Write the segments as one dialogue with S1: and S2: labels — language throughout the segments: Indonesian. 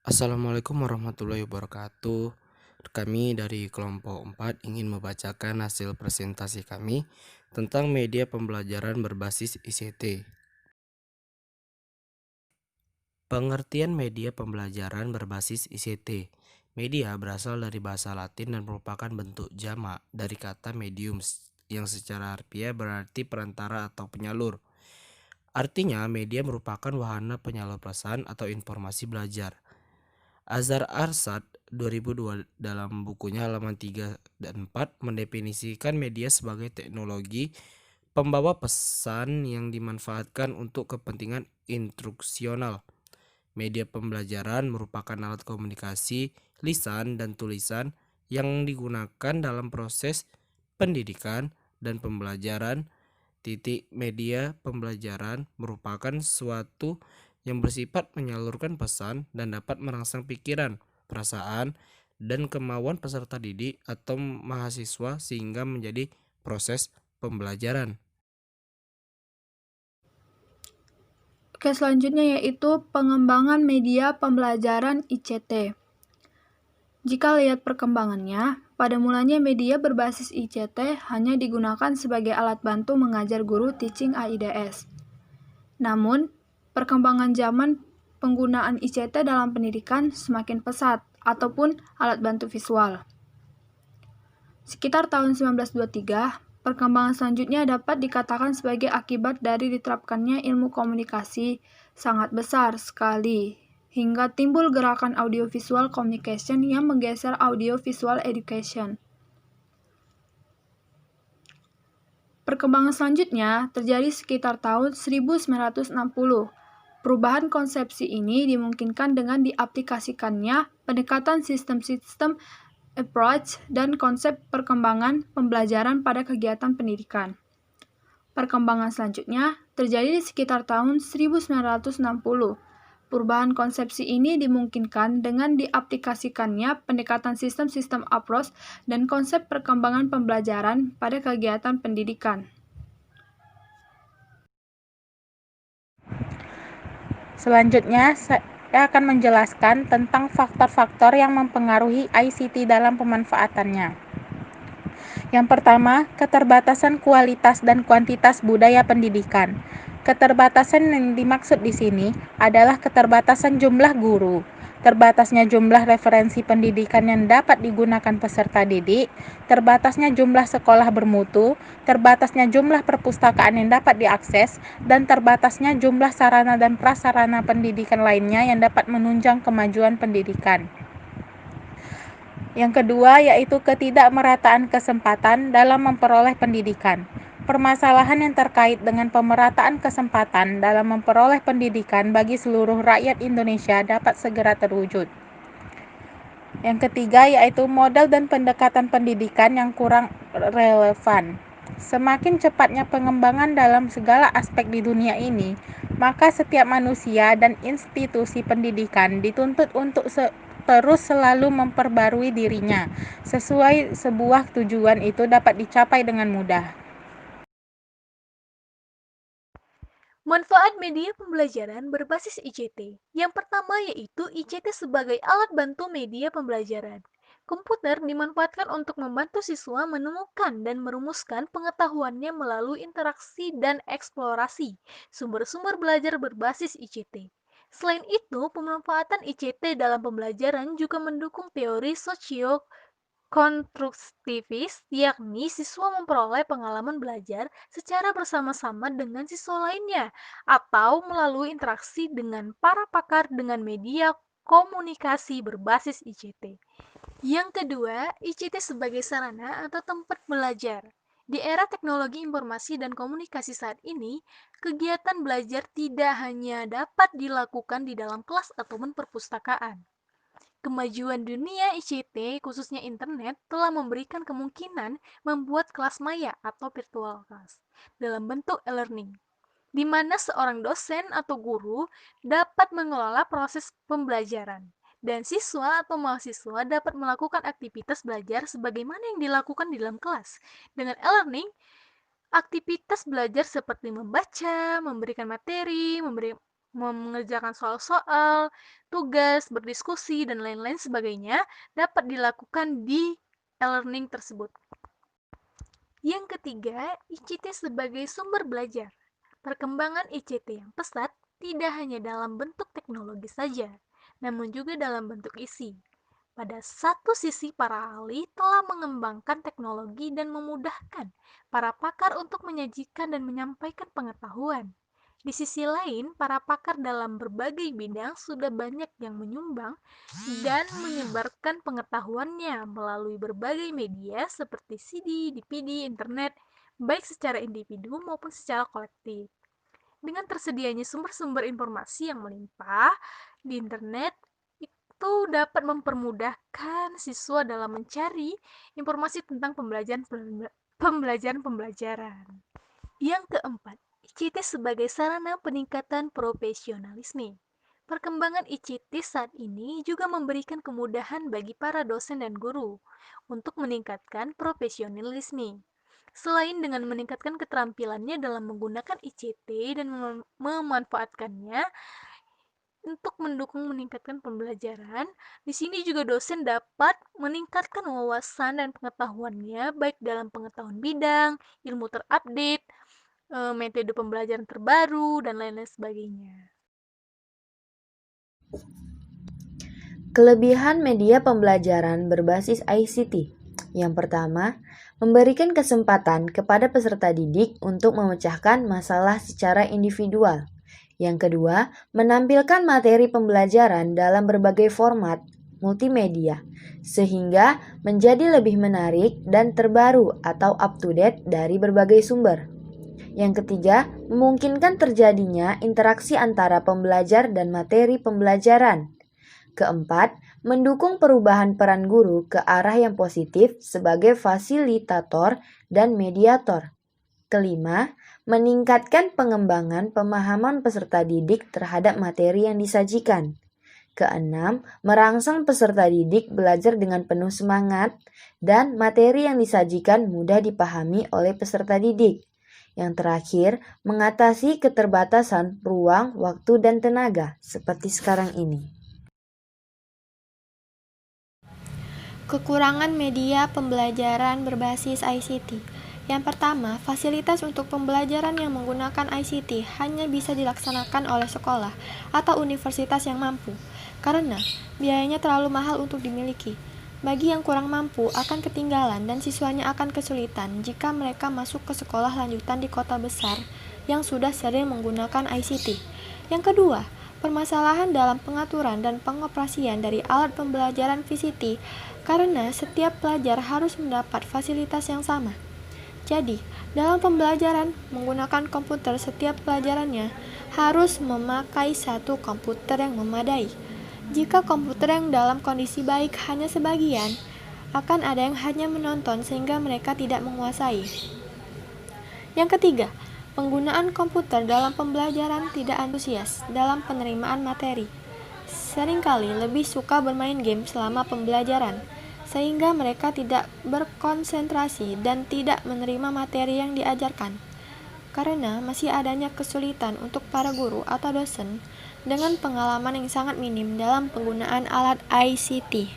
S1: Assalamualaikum warahmatullahi wabarakatuh. Kami dari kelompok 4 ingin membacakan hasil presentasi kami tentang media pembelajaran berbasis ICT. Pengertian media pembelajaran berbasis ICT. Media berasal dari bahasa Latin dan merupakan bentuk jamak dari kata medium yang secara harfiah berarti perantara atau penyalur. Artinya, media merupakan wahana penyalur pesan atau informasi belajar. Azhar Arsad 2002 dalam bukunya halaman 3 dan 4 mendefinisikan media sebagai teknologi pembawa pesan yang dimanfaatkan untuk kepentingan instruksional. Media pembelajaran merupakan alat komunikasi lisan dan tulisan yang digunakan dalam proses pendidikan dan pembelajaran. Media pembelajaran merupakan suatu yang bersifat menyalurkan pesan dan dapat merangsang pikiran, perasaan, dan kemauan peserta didik atau mahasiswa sehingga menjadi proses pembelajaran.
S2: Oke, selanjutnya yaitu pengembangan media pembelajaran ICT. Jika lihat perkembangannya, pada mulanya media berbasis ICT hanya digunakan sebagai alat bantu mengajar guru teaching AIDS. Namun, perkembangan zaman penggunaan ICT dalam pendidikan semakin pesat ataupun alat bantu visual. Sekitar tahun 1923, perkembangan selanjutnya dapat dikatakan sebagai akibat dari diterapkannya ilmu komunikasi sangat besar sekali, hingga timbul gerakan audiovisual communication yang menggeser audiovisual education. Perkembangan selanjutnya terjadi sekitar tahun 1960. Perubahan konsepsi ini dimungkinkan dengan diaplikasikannya pendekatan sistem-sistem approach dan konsep perkembangan pembelajaran pada kegiatan pendidikan. Perkembangan selanjutnya terjadi di sekitar tahun 1960. Perubahan konsepsi ini dimungkinkan dengan diaplikasikannya pendekatan sistem-sistem approach dan konsep perkembangan pembelajaran pada kegiatan pendidikan.
S3: Selanjutnya, saya akan menjelaskan tentang faktor-faktor yang mempengaruhi ICT dalam pemanfaatannya. Yang pertama, keterbatasan kualitas dan kuantitas budaya pendidikan. Keterbatasan yang dimaksud di sini adalah keterbatasan jumlah guru, terbatasnya jumlah referensi pendidikan yang dapat digunakan peserta didik, terbatasnya jumlah sekolah bermutu, terbatasnya jumlah perpustakaan yang dapat diakses, dan terbatasnya jumlah sarana dan prasarana pendidikan lainnya yang dapat menunjang kemajuan pendidikan. Yang kedua yaitu ketidakmerataan kesempatan dalam memperoleh pendidikan. Permasalahan yang terkait dengan pemerataan kesempatan dalam memperoleh pendidikan bagi seluruh rakyat Indonesia dapat segera terwujud. Yang ketiga yaitu modal dan pendekatan pendidikan yang kurang relevan. Semakin cepatnya pengembangan dalam segala aspek di dunia ini, maka setiap manusia dan institusi pendidikan dituntut untuk terus selalu memperbarui dirinya, sesuai sebuah tujuan itu dapat dicapai dengan mudah.
S4: Manfaat media pembelajaran berbasis ICT. Yang pertama yaitu ICT sebagai alat bantu media pembelajaran. Komputer dimanfaatkan untuk membantu siswa menemukan dan merumuskan pengetahuannya melalui interaksi dan eksplorasi sumber-sumber belajar berbasis ICT. Selain itu, pemanfaatan ICT dalam pembelajaran juga mendukung teori konstruktivis, yakni siswa memperoleh pengalaman belajar secara bersama-sama dengan siswa lainnya atau melalui interaksi dengan para pakar dengan media komunikasi berbasis ICT. Yang kedua, ICT sebagai sarana atau tempat belajar. Di era teknologi informasi dan komunikasi saat ini, kegiatan belajar tidak hanya dapat dilakukan di dalam kelas ataupun perpustakaan. Kemajuan dunia ICT, khususnya internet, telah memberikan kemungkinan membuat kelas maya atau virtual class dalam bentuk e-learning, di mana seorang dosen atau guru dapat mengelola proses pembelajaran, dan siswa atau mahasiswa dapat melakukan aktivitas belajar sebagaimana yang dilakukan di dalam kelas. Dengan e-learning, aktivitas belajar seperti membaca, memberikan materi, mengerjakan soal-soal, tugas, berdiskusi, dan lain-lain sebagainya dapat dilakukan di e-learning tersebut. Yang ketiga, ICT sebagai sumber belajar. Perkembangan ICT yang pesat tidak hanya dalam bentuk teknologi saja, namun juga dalam bentuk isi. Pada satu sisi, para ahli telah mengembangkan teknologi dan memudahkan para pakar untuk menyajikan dan menyampaikan pengetahuan. Di sisi lain, para pakar dalam berbagai bidang sudah banyak yang menyumbang dan menyebarkan pengetahuannya melalui berbagai media seperti CD, DVD, internet, baik secara individu maupun secara kolektif. Dengan tersedianya sumber-sumber informasi yang melimpah di internet, itu dapat mempermudahkan siswa dalam mencari informasi tentang pembelajaran. Yang keempat, ICT sebagai sarana peningkatan profesionalisme. Perkembangan ICT saat ini juga memberikan kemudahan bagi para dosen dan guru untuk meningkatkan profesionalisme. Selain dengan meningkatkan keterampilannya dalam menggunakan ICT dan memanfaatkannya untuk mendukung meningkatkan pembelajaran, di sini juga dosen dapat meningkatkan wawasan dan pengetahuannya baik dalam pengetahuan bidang, ilmu terupdate, metode pembelajaran terbaru, dan lain-lain sebagainya.
S5: Kelebihan media pembelajaran berbasis ICT. Yang pertama, memberikan kesempatan kepada peserta didik untuk memecahkan masalah secara individual. Yang kedua, menampilkan materi pembelajaran dalam berbagai format multimedia, sehingga menjadi lebih menarik dan terbaru atau up-to-date dari berbagai sumber. Yang ketiga, memungkinkan terjadinya interaksi antara pembelajar dan materi pembelajaran. Keempat, mendukung perubahan peran guru ke arah yang positif sebagai fasilitator dan mediator. Kelima, meningkatkan pengembangan pemahaman peserta didik terhadap materi yang disajikan. Keenam, merangsang peserta didik belajar dengan penuh semangat dan materi yang disajikan mudah dipahami oleh peserta didik. Yang terakhir, mengatasi keterbatasan ruang, waktu, dan tenaga seperti sekarang ini.
S2: Kekurangan media pembelajaran berbasis ICT. Yang pertama, fasilitas untuk pembelajaran yang menggunakan ICT hanya bisa dilaksanakan oleh sekolah atau universitas yang mampu, karena biayanya terlalu mahal untuk dimiliki. Bagi yang kurang mampu akan ketinggalan dan siswanya akan kesulitan jika mereka masuk ke sekolah lanjutan di kota besar yang sudah sering menggunakan ICT. Yang kedua, permasalahan dalam pengaturan dan pengoperasian dari alat pembelajaran VCT karena setiap pelajar harus mendapat fasilitas yang sama. Jadi, dalam pembelajaran menggunakan komputer, setiap pelajarannya harus memakai satu komputer yang memadai. Jika komputer yang dalam kondisi baik hanya sebagian, akan ada yang hanya menonton sehingga mereka tidak menguasai. Yang ketiga, penggunaan komputer dalam pembelajaran tidak antusias dalam penerimaan materi. Seringkali lebih suka bermain game selama pembelajaran, sehingga mereka tidak berkonsentrasi dan tidak menerima materi yang diajarkan. Karena masih adanya kesulitan untuk para guru atau dosen dengan pengalaman yang sangat minim dalam penggunaan alat ICT.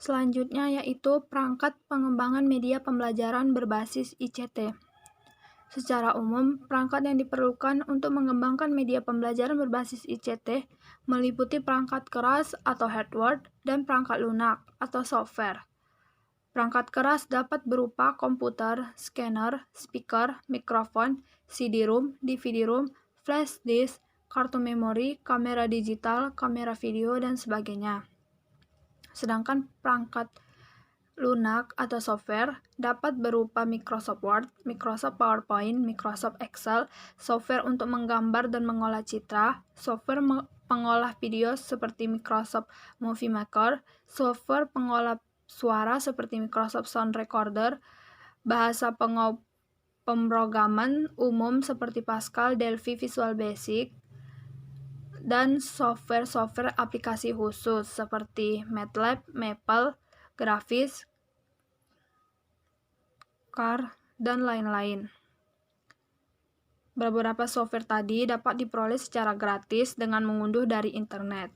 S2: Selanjutnya yaitu perangkat pengembangan media pembelajaran berbasis ICT. Secara umum, perangkat yang diperlukan untuk mengembangkan media pembelajaran berbasis ICT meliputi perangkat keras atau hardware dan perangkat lunak atau software. Perangkat keras dapat berupa komputer, scanner, speaker, mikrofon, CD-ROM, DVD-ROM, flash disk, kartu memori, kamera digital, kamera video, dan sebagainya. Sedangkan perangkat lunak atau software dapat berupa Microsoft Word, Microsoft PowerPoint, Microsoft Excel, software untuk menggambar dan mengolah citra, software pengolah video seperti Microsoft Movie Maker, software pengolah suara seperti Microsoft Sound Recorder, bahasa pemrograman umum seperti Pascal, Delphi, Visual Basic, dan software aplikasi khusus seperti MATLAB, Maple, Grafis, CAR, dan lain-lain. Beberapa software tadi dapat diperoleh secara gratis dengan mengunduh dari internet.